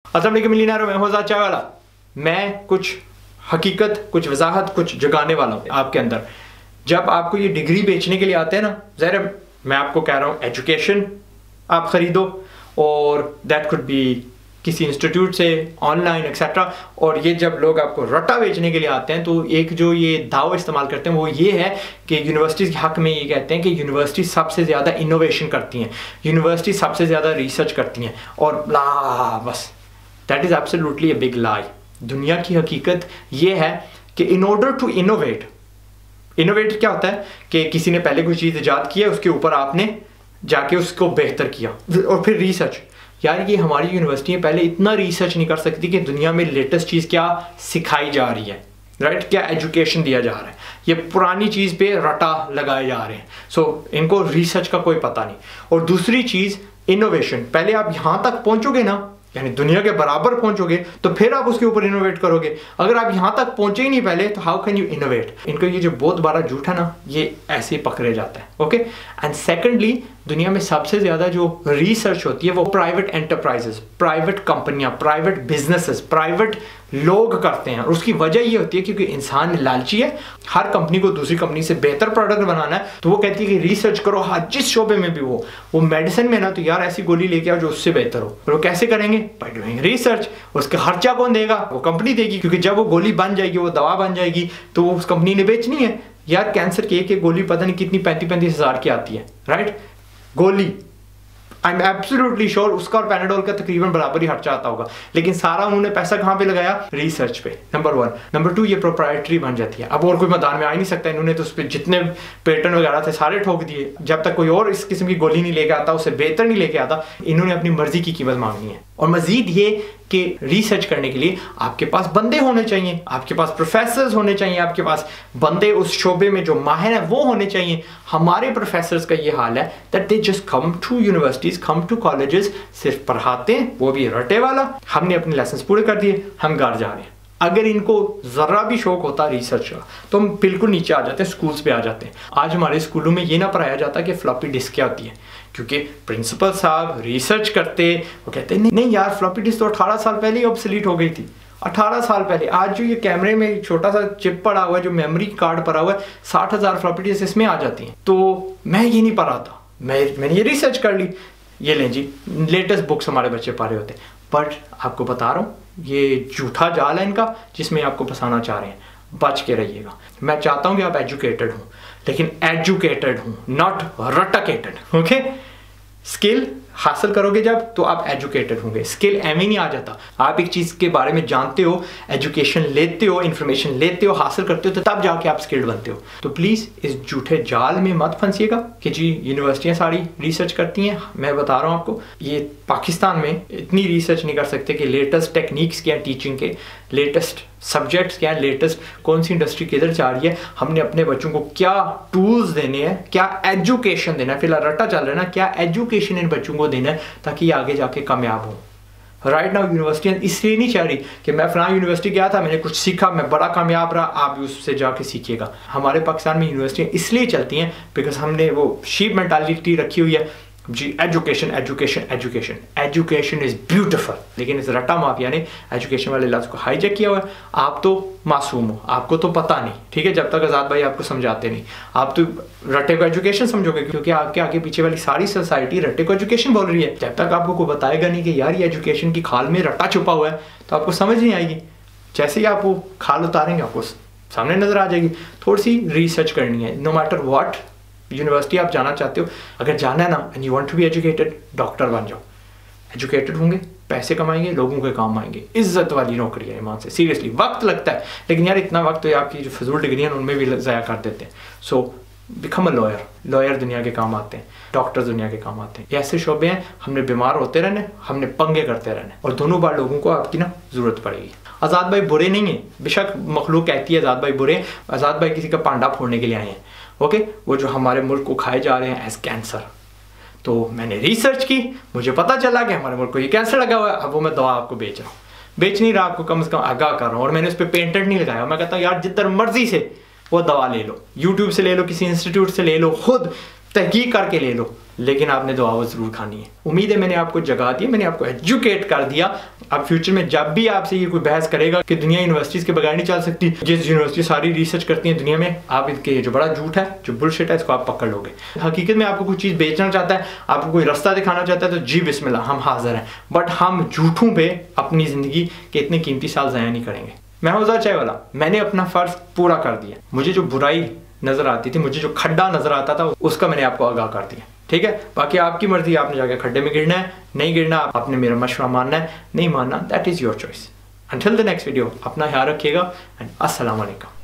अस्सलाम वालेकुम मिलियनेयर, मैं हूं चाय वाला। मैं कुछ हकीकत, कुछ वजाहत, कुछ जगाने वाला हूं आपके अंदर। जब आपको ये डिग्री बेचने के लिए आते हैं ना, ज़ाहिर मैं आपको कह रहा हूं एजुकेशन आप खरीदो, और दैट कुड बी किसी इंस्टीट्यूट से, ऑनलाइन एक्सेट्रा। और ये जब लोग आपको रट्टा बेचने के लिए आते हैं तो एक जो ये दाव इस्तेमाल करते हैं वो ये है कि यूनिवर्सिटीज़ के हक में ये कहते हैं कि यूनिवर्सिटी सबसे ज़्यादा इनोवेशन करती हैं, यूनिवर्सिटी सबसे ज़्यादा रिसर्च करती हैं, और बस that is absolutely a big lie. दुनिया की हकीकत ये है कि इन ऑर्डर टू इनोवेट क्या होता है कि किसी ने पहले कोई चीज़ ईजाद की है, उसके ऊपर आपने जाके उसको बेहतर किया, और फिर रिसर्च। यार ये हमारी यूनिवर्सिटियाँ पहले इतना रिसर्च नहीं कर सकती कि दुनिया में लेटेस्ट चीज़ क्या सिखाई जा रही है, राइट, क्या एजुकेशन दिया जा रहा है। ये पुरानी चीज़ पे रटा लगाए जा रहे हैं। सो इनको रिसर्च का कोई पता नहीं। और दूसरी चीज़ इनोवेशन, पहले आप यहाँ तक पहुँचोगे ना, यानी दुनिया के बराबर पहुंचोगे, तो फिर आप उसके ऊपर इनोवेट करोगे। अगर आप यहां तक पहुंचे ही नहीं पहले, तो हाउ कैन यू इनोवेट। इनको ये जो बहुत बड़ा झूठ है ना, ये ऐसे ही पकड़े जाता है। ओके, एंड सेकेंडली दुनिया में सबसे ज्यादा जो रिसर्च होती है वो प्राइवेट एंटरप्राइजेस, प्राइवेट कंपनियां, प्राइवेट बिजनेसेस, प्राइवेट लोग करते हैं। और उसकी वजह ये होती है क्योंकि इंसान लालची है, हर कंपनी को दूसरी कंपनी से बेहतर प्रोडक्ट बनाना है, तो वो कहती है कि रिसर्च करो, हाँ जिस शोबे में भी वो मेडिसिन में ना, तो यार ऐसी गोली लेके आओ जो उससे बेहतर हो। और वो कैसे करेंगे? By doing research. उसका खर्चा कौन देगा? वो कंपनी देगी, क्योंकि जब वो गोली बन जाएगी, वो दवा बन जाएगी, तो वो उस कंपनी ने बेचनी है। यार कैंसर की एक गोली पता नहीं कितनी 35-35 हज़ार की आती है, राइट, गोली। आई एम एब्सोल्युटली श्योर उसका और पैनाडोल का तकरीबन बराबर ही खर्चा आता होगा, लेकिन सारा उन्होंने पैसा कहाँ पे लगाया? रिसर्च पे, नंबर 1। नंबर 2, ये प्रोप्राइटरी बन जाती है। अब और कोई मैदान में आ ही नहीं सकता। इन्होंने तो उस पर जितने पेटेंट वगैरह थे सारे ठोक दिए। जब तक कोई और इस किस्म की गोली नहीं लेके आता, उससे बेहतर नहीं लेके आता, इन्होंने अपनी मर्जी की कीमत मांगनी है। और मजीद ये कि रिसर्च करने के लिए आपके पास बंदे होने चाहिए, आपके पास प्रोफेसर्स होने चाहिए, आपके पास बंदे उस शोबे में जो माहिर हैं वो होने चाहिए। हमारे प्रोफेसर्स का ये हाल है that they just come to universities, come to colleges, सिर्फ पढ़ाते हैं, वो भी रटे वाला। हमने अपने लेसन पूरे कर दिए, हम घर जा रहे हैं। अगर इनको जरा भी शौक होता रिसर्च का, तो हम बिल्कुल नीचे आ जाते हैं, स्कूल्स पे आ जाते हैं। आज हमारे स्कूलों में ये ना पढ़ाया जाता कि फ्लॉपी डिस्क क्या होती है, क्योंकि प्रिंसिपल साहब रिसर्च करते, वो कहते हैं नहीं यार फ्लॉपी डिस्क तो 18 साल पहले ही ऑब्सोलीट हो गई थी। 18 साल पहले। आज जो ये कैमरे में छोटा सा चिप पड़ा हुआ है, जो मेमोरी कार्ड पड़ा हुआ है, 60,000 फ्लॉपी डिस्क इसमें आ जाती हैं। तो मैं ये नहीं पढ़ा था, मैंने ये रिसर्च कर ली। ये लें जी, लेटेस्ट बुक्स हमारे बच्चे पढ़ रहे होते हैं। बट आपको बता रहा हूँ, ये झूठा जाल है इनका, जिसमें आपको फंसाना चाह रहे हैं। बच के रहिएगा। मैं चाहता हूँ कि आप एजुकेटेड हों, लेकिन एजुकेटेड हों, नॉट रटकेटेड। ओके, स्किल हासिल करोगे जब, तो आप एजुकेटेड होंगे। स्किल एवं नहीं आ जाता। आप एक चीज़ के बारे में जानते हो, एजुकेशन लेते हो, इंफॉर्मेशन लेते हो, हासिल करते हो, तो तब जाके आप स्किल्ड बनते हो। तो प्लीज़ इस झूठे जाल में मत फंसिएगा कि जी यूनिवर्सिटियाँ सारी रिसर्च करती हैं। मैं बता रहा हूँ आपको, ये पाकिस्तान में इतनी रिसर्च नहीं कर सकते कि लेटेस्ट टेक्निक्स क्या हैं टीचिंग के, लेटेस्ट सब्जेक्ट्स क्या है, लेटेस्ट कौन सी इंडस्ट्री किधर जा रही है, हमने अपने बच्चों को क्या टूल्स देने हैं, क्या एजुकेशन देना है। फिलहाल रट्टा चल रहा है ना, क्या एजुकेशन इन बच्चों को देना है ताकि ये आगे जाके कामयाब हो। राइट नाउ यूनिवर्सिटियाँ इसलिए नहीं चाह रही कि मैं फलां यूनिवर्सिटी गया था, मैंने कुछ सीखा, मैं बड़ा कामयाब रहा, आप भी उससे जाके सीखिएगा। हमारे पाकिस्तान में यूनिवर्सिटियाँ इसलिए चलती हैं बिकॉज हमने वो शीप मेंटालिटी रखी हुई है जी, education education education, education is beautiful. लेकिन इस रट्टा माफिया ने एजुकेशन वाले लफ्ज़ को हाईजैक किया हुआ है। आप तो मासूम हो, आपको तो पता नहीं, ठीक है, जब तक आज़ाद भाई आपको समझाते नहीं। आप तो रट्टे को एजुकेशन समझोगे, क्योंकि आपके आगे पीछे वाली सारी सोसाइटी रट्टे को एजुकेशन बोल रही है। जब तक आपको कोई बताएगा नहीं कि यार ये एजुकेशन की खाल में रट्टा छुपा हुआ है, तो आपको समझ नहीं आएगी। जैसे ही आप वो खाल उतारेंगे, आपको सामने नजर आ जाएगी। थोड़ी सी रिसर्च करनी है, नो मैटर व्हाट यूनिवर्सिटी आप जाना चाहते हो। अगर जाना है ना, and you want to be educated, doctor बन जाओ। एजुकेटेड होंगे, पैसे कमाएंगे, लोगों के काम आएंगे, इज्जत वाली नौकरी है ईमान से। सीरियसली वक्त लगता है, लेकिन यार इतना वक्त तो आपकी जो फजूल डिग्री है उनमें भी ज़ाया कर देते हैं। So become a lawyer. Lawyer दुनिया के काम आते हैं, डॉक्टर दुनिया के काम आते हैं। ये ऐसे शोबे हैं, हमने बीमार होते रहने, हमने पंगे करते रहने, और दोनों बार लोगों को आपकी ना ज़रूरत पड़ेगी। आज़ाद भाई बुरे नहीं है, बेशक मखलूक कहती है आज़ाद भाई बुरे हैं। आज़ाद भाई किसी का पांडा फोड़ने के लिए आए हैं। ओके, वो जो हमारे मुल्क को खाए जा रहे हैं एज कैंसर। तो मैंने रिसर्च की, मुझे पता चला कि हमारे मुल्क को ये कैंसर लगा हुआ है। अब वो मैं दवा आपको बेच रहा हूँ, बेच नहीं रहा, आपको कम से कम आगाह कर रहा हूँ। और मैंने उस पर पेटेंट नहीं लगाया। मैं कहता हूँ यार जिधर मर्जी से वो दवा ले लो, यूट्यूब से ले लो, किसी इंस्टीट्यूट से ले लो, खुद तहकीक करके ले लो, लेकिन आपने दवा ज़रूर खानी है। उम्मीद है मैंने आपको जगा दी, मैंने आपको एजुकेट कर दिया। अब फ्यूचर में जब भी आपसे ये कोई बहस करेगा कि दुनिया यूनिवर्सिटीज के बगैर नहीं चल सकती, जिस यूनिवर्सिटी सारी रिसर्च करती है दुनिया में, आप इनके जो बड़ा झूठ है, जो बुलशिट है, इसको आप पकड़ लोगे। हकीकत में आपको कोई चीज़ बेचना चाहता है, आपको कोई रास्ता दिखाना चाहता है, तो जी बिस्मिल्लाह, हम हाजिर हैं। बट हम झूठों पे अपनी ज़िंदगी के इतने कीमती साल ज़ाया नहीं करेंगे। मैं हूं ज़ाहिर चाय वाला, मैंने अपना फ़र्ज़ पूरा कर दिया। मुझे जो बुराई नज़र आती थी, मुझे जो खड्डा नज़र आता था, उसका मैंने आपको आगाह कर दिया। ठीक है, बाकी आपकी मर्जी, आपने जाके खड्डे में गिरना है, नहीं गिरना, आपने मेरा मशवरा मानना है, नहीं मानना, that is your choice. Until the next video, अपना ख्याल रखिएगा एंड अस्सलाम वालेकुम।